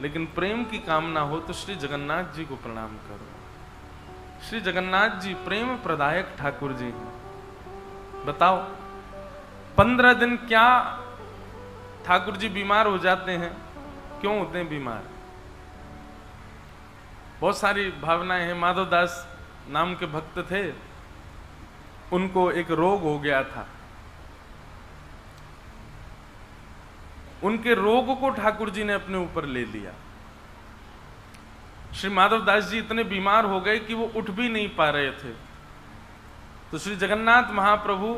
लेकिन प्रेम की कामना हो तो श्री जगन्नाथ जी को प्रणाम करो। श्री जगन्नाथ जी प्रेम प्रदायक ठाकुर जी हैं। बताओ 15 दिन क्या ठाकुर जी बीमार हो जाते हैं? क्यों होते हैं बीमार? बहुत सारी भावनाएं हैं। माधवदास नाम के भक्त थे, उनको एक रोग हो गया था। उनके रोग को ठाकुर जी ने अपने ऊपर ले लिया। श्री माधवदास जी इतने बीमार हो गए कि वो उठ भी नहीं पा रहे थे। तो श्री जगन्नाथ महाप्रभु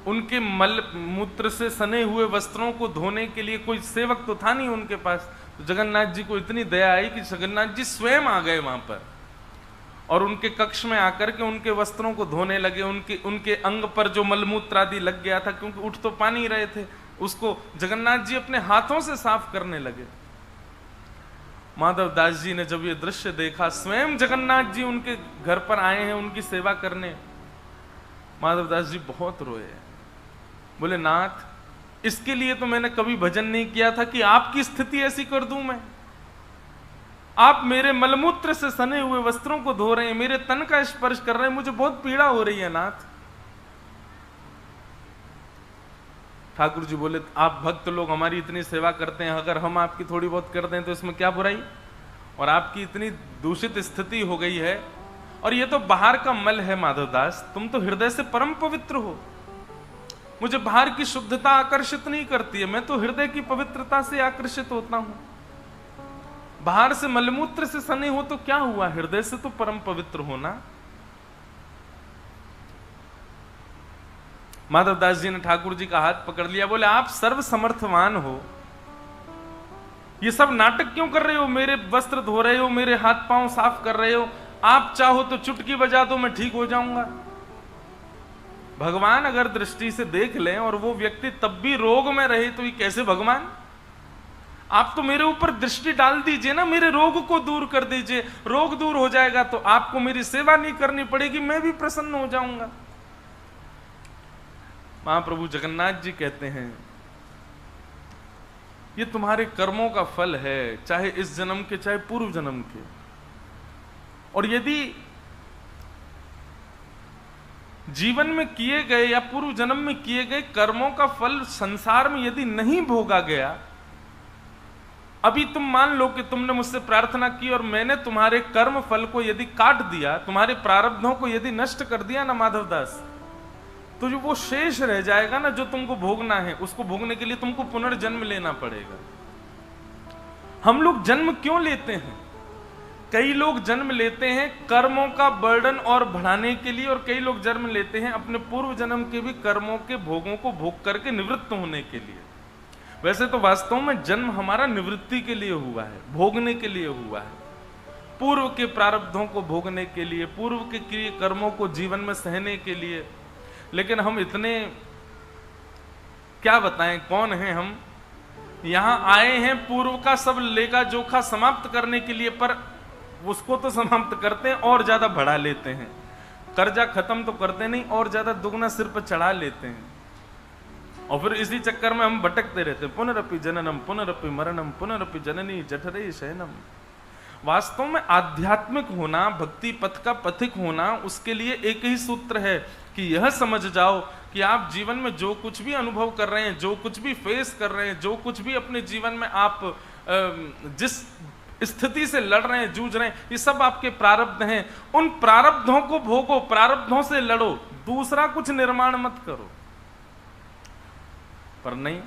उनके मल मूत्र से सने हुए वस्त्रों को धोने के लिए कोई सेवक तो था नहीं उनके पास। तो जगन्नाथ जी को इतनी दया आई कि जगन्नाथ जी स्वयं आ गए वहां पर और उनके कक्ष में आकर के उनके वस्त्रों को धोने लगे। उनके अंग पर जो मलमूत्र आदि लग गया था, क्योंकि उठ तो पा नहीं रहे थे, उसको जगन्नाथ जी अपने हाथों से साफ करने लगे। माधवदास जी ने जब ये दृश्य देखा, स्वयं जगन्नाथ जी उनके घर पर आए हैं उनकी सेवा करने, माधवदास जी बहुत रोए। बोले नाथ, इसके लिए तो मैंने कभी भजन नहीं किया था कि आपकी स्थिति ऐसी कर दूं मैं। आप मेरे मलमूत्र से सने हुए वस्त्रों को धो रहे हैं, मेरे तन का स्पर्श कर रहे हैं, मुझे बहुत पीड़ा हो रही है नाथ। ठाकुर जी बोले आप भक्त लोग हमारी इतनी सेवा करते हैं, अगर हम आपकी थोड़ी बहुत कर दें तो इसमें क्या बुराई? और आपकी इतनी दूषित स्थिति हो गई है, और ये तो बाहर का मल है माधवदास, तुम तो हृदय से परम पवित्र हो। मुझे बाहर की शुद्धता आकर्षित नहीं करती है, मैं तो हृदय की पवित्रता से आकर्षित होता हूं। बाहर से मलमूत्र से सने हो तो क्या हुआ, हृदय से तो परम पवित्र होना। माधवदास जी ने ठाकुर जी का हाथ पकड़ लिया, बोले आप सर्व समर्थवान हो, ये सब नाटक क्यों कर रहे हो? मेरे वस्त्र धो रहे हो, मेरे हाथ पांव साफ कर रहे हो, आप चाहो तो चुटकी बजा दो मैं ठीक हो जाऊंगा। भगवान अगर दृष्टि से देख लें और वो व्यक्ति तब भी रोग में रहे तो ये कैसे भगवान? आप तो मेरे ऊपर दृष्टि डाल दीजिए ना, मेरे रोग को दूर कर दीजिए। रोग दूर हो जाएगा तो आपको मेरी सेवा नहीं करनी पड़ेगी, मैं भी प्रसन्न हो जाऊंगा। महाप्रभु जगन्नाथ जी कहते हैं ये तुम्हारे कर्मों का फल है, चाहे इस जन्म के चाहे पूर्व जन्म के। और यदि जीवन में किए गए या पूर्व जन्म में किए गए कर्मों का फल संसार में यदि नहीं भोगा गया, अभी तुम मान लो कि तुमने मुझसे प्रार्थना की और मैंने तुम्हारे कर्म फल को यदि काट दिया, तुम्हारे प्रारब्धों को यदि नष्ट कर दिया ना माधवदास, तो जो वो शेष रह जाएगा ना जो तुमको भोगना है, उसको भोगने के लिए तुमको पुनर्जन्म लेना पड़ेगा। हम लोग जन्म क्यों लेते हैं? कई लोग जन्म लेते हैं कर्मों का बर्डन और बढ़ाने के लिए, और कई लोग जन्म लेते हैं अपने पूर्व जन्म के भी कर्मों के भोगों को भोग करके निवृत्त होने के लिए। वैसे तो वास्तव में जन्म हमारा निवृत्ति के लिए हुआ है, भोगने के लिए हुआ है, पूर्व के प्रारब्धों को भोगने के लिए, पूर्व के किए कर्मों को जीवन में सहने के लिए। लेकिन हम इतने क्या बताएं कौन हैं हम? यहां आए हैं पूर्व का सब लेखा जोखा समाप्त करने के लिए, पर उसको तो समाप्त करते हैं और ज्यादा बढ़ा लेते हैं। कर्जा खत्म तो करते नहीं, और ज्यादा दुगना सिर पर चढ़ा लेते हैं, और फिर इसी चक्कर में हम भटकते रहते हैं। पुनरपि जननम पुनरपि मरणम पुनरपि जननी जठरे शयनम। वास्तव में आध्यात्मिक होना, भक्ति पथ का पथिक होना, उसके लिए एक ही सूत्र है कि यह समझ जाओ कि आप जीवन में जो कुछ भी अनुभव कर रहे हैं, जो कुछ भी फेस कर रहे हैं, जो कुछ भी अपने जीवन में आप जिस स्थिति से लड़ रहे हैं, जूझ रहे हैं, ये सब आपके प्रारब्ध हैं। उन प्रारब्धों को भोगो, प्रारब्धों से लड़ो, दूसरा कुछ निर्माण मत करो। पर नहीं,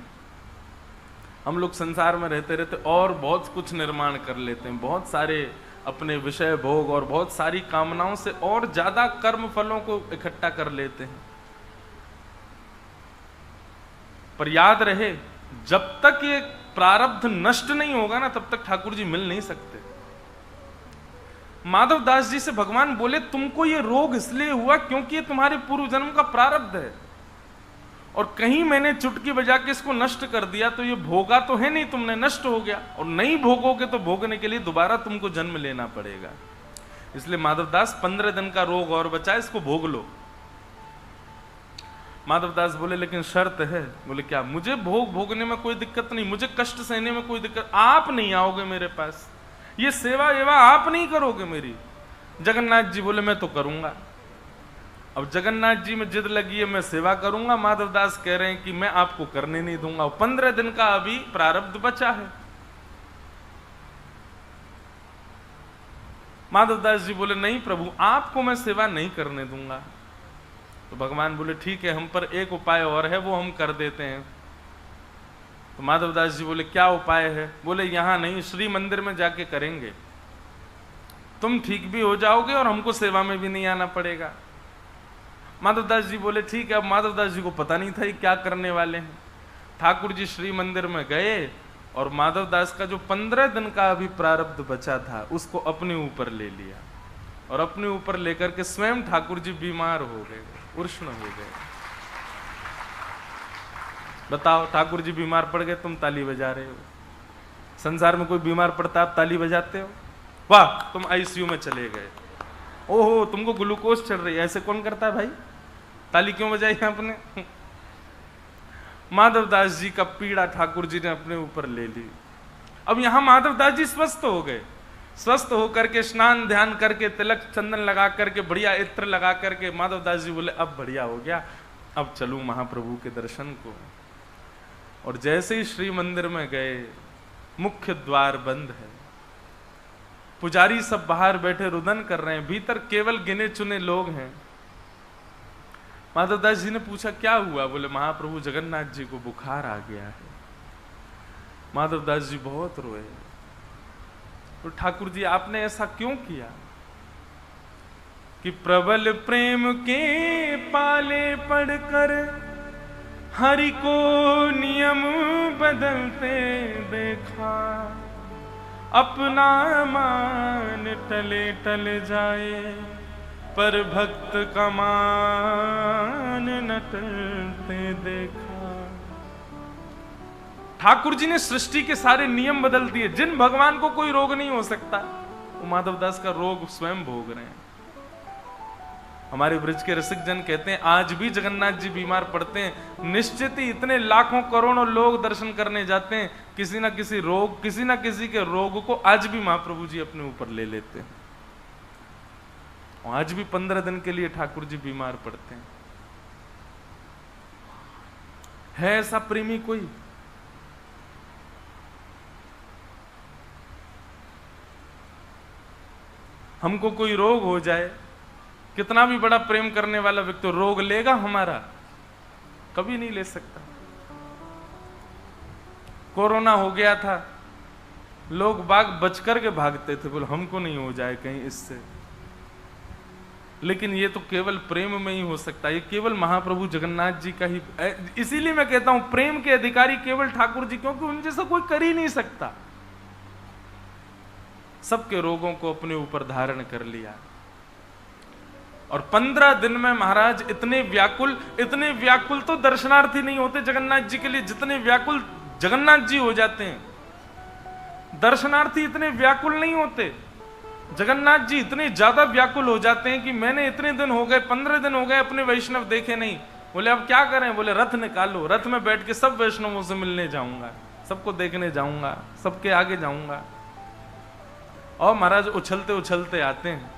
हम लोग संसार में रहते रहते और बहुत कुछ निर्माण कर लेते हैं, बहुत सारे अपने विषय भोग और बहुत सारी कामनाओं से और ज्यादा कर्म फलों को इकट्ठा कर लेते हैं। पर याद रहे, जब तक ये प्रारब्ध नष्ट नहीं होगा ना, तब तक ठाकुर जी मिल नहीं सकते। माधवदास जी से भगवान बोले तुमको ये रोग इसलिए हुआ क्योंकि ये तुम्हारे पूर्व जन्म का प्रारब्ध है, और कहीं मैंने चुटकी बजा के इसको नष्ट कर दिया तो ये भोगा तो है नहीं तुमने, नष्ट हो गया। और नहीं भोगोगे तो भोगने के लिए दोबारा तुमको जन्म लेना पड़ेगा। इसलिए माधवदास 15 दिन का रोग और बचा, इसको भोग लो। माधवदास बोले लेकिन शर्त है। बोले क्या? मुझे भोग भोगने में कोई दिक्कत नहीं, मुझे कष्ट सहने में कोई दिक्कत, आप नहीं आओगे मेरे पास, ये सेवा एवा आप नहीं करोगे मेरी। जगन्नाथ जी बोले मैं तो करूंगा। अब जगन्नाथ जी में जिद लगी है, मैं सेवा करूंगा। माधवदास कह रहे हैं कि मैं आपको करने नहीं दूंगा, 15 दिन का अभी प्रारब्ध बचा है। माधवदास जी बोले नहीं प्रभु, आपको मैं सेवा नहीं करने दूंगा। तो भगवान बोले ठीक है, हम पर एक उपाय और है, वो हम कर देते हैं। तो माधवदास जी बोले क्या उपाय है? बोले यहां नहीं, श्री मंदिर में जाके करेंगे, तुम ठीक भी हो जाओगे और हमको सेवा में भी नहीं आना पड़ेगा। माधवदास जी बोले ठीक है। अब माधवदास जी को पता नहीं था ये क्या करने वाले हैं। ठाकुर जी श्री मंदिर में गए और माधवदास का जो 15 दिन का अभी प्रारब्ध बचा था उसको अपने ऊपर ले लिया, और अपने ऊपर लेकर के स्वयं ठाकुर जी बीमार हो गए, उष्ण हो गए। बताओ, ठाकुर जी बीमार पड़ गए, तुम ताली बजा रहे हो। संसार में कोई बीमार पड़ता आप ताली बजाते हो? वाह, तुम आईसीयू में चले गए, ओहो तुमको ग्लूकोज चढ़ रही है, ऐसे कौन करता है भाई? ताली क्यों बजाई आपने? माधवदास जी का पीड़ा ठाकुर जी ने अपने ऊपर ले ली। अब यहां माधवदास जी स्वस्थ हो गए, स्वस्थ होकर के स्नान ध्यान करके तिलक चंदन लगा करके बढ़िया इत्र लगा करके माधवदास जी बोले अब बढ़िया हो गया, अब चलूं महाप्रभु के दर्शन को। और जैसे ही श्री मंदिर में गए, मुख्य द्वार बंद है, पुजारी सब बाहर बैठे रुदन कर रहे हैं, भीतर केवल गिने चुने लोग हैं। माधवदास जी ने पूछा क्या हुआ? बोले महाप्रभु जगन्नाथ जी को बुखार आ गया है। माधवदास जी बहुत रोए। तो ठाकुर जी आपने ऐसा क्यों किया? कि प्रबल प्रेम के पाले पड़कर हरि को नियम बदलते देखा, अपना मान टले टल जाए पर भक्त का मान न टलते देखा। ठाकुर जी ने सृष्टि के सारे नियम बदल दिए। जिन भगवान को कोई रोग नहीं हो सकता, वो माधवदास का रोग स्वयं भोग रहे हैं। हमारे ब्रज के रसिक जन कहते हैं आज भी जगन्नाथ जी बीमार पड़ते हैं, निश्चित ही इतने लाखों करोड़ों लोग दर्शन करने जाते हैं, किसी ना किसी रोग, किसी ना किसी के रोग को आज भी महाप्रभु जी अपने ऊपर ले लेते हैं। आज भी 15 दिन के लिए ठाकुर जी बीमार पड़ते हैं। है ऐसा प्रेमी कोई? हमको कोई रोग हो जाए, कितना भी बड़ा प्रेम करने वाला व्यक्ति रोग लेगा हमारा? कभी नहीं ले सकता। कोरोना हो गया था, लोग बाग बच करके भागते थे, बोले हमको नहीं हो जाए कहीं इससे। लेकिन ये तो केवल प्रेम में ही हो सकता है, ये केवल महाप्रभु जगन्नाथ जी का ही। इसीलिए मैं कहता हूं प्रेम के अधिकारी केवल ठाकुर जी, क्योंकि उन जैसा कोई कर ही नहीं सकता। सबके रोगों को अपने ऊपर धारण कर लिया, और 15 दिन में महाराज इतने व्याकुल तो दर्शनार्थी नहीं होते जगन्नाथ जी के लिए, जितने व्याकुल जगन्नाथ जी हो जाते हैं। दर्शनार्थी इतने व्याकुल नहीं होते, जगन्नाथ जी इतने ज्यादा व्याकुल हो जाते हैं कि मैंने इतने दिन हो गए, 15 दिन हो गए अपने वैष्णव देखे नहीं। बोले अब क्या करें? बोले रथ निकालो, रथ में बैठ के सब वैष्णवों से मिलने जाऊंगा, सबको देखने जाऊंगा, सबके आगे जाऊंगा। और महाराज उछलते उछलते आते हैं।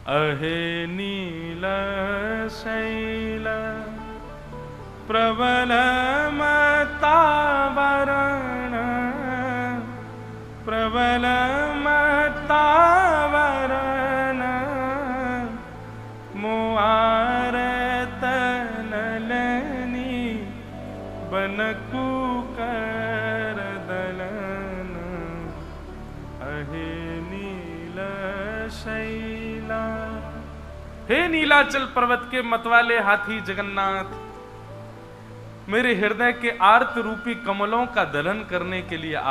अहे नीला शैला प्रबल मतावरण, प्रबल मतावरण, मुआर तनलनी बनकु कर दलन। अहे नील शैला, हे नीलाचल पर्वत के मतवाले हाथी जगन्नाथ, मेरे हृदय के आर्त रूपी कमलों का दलन करने के लिए आप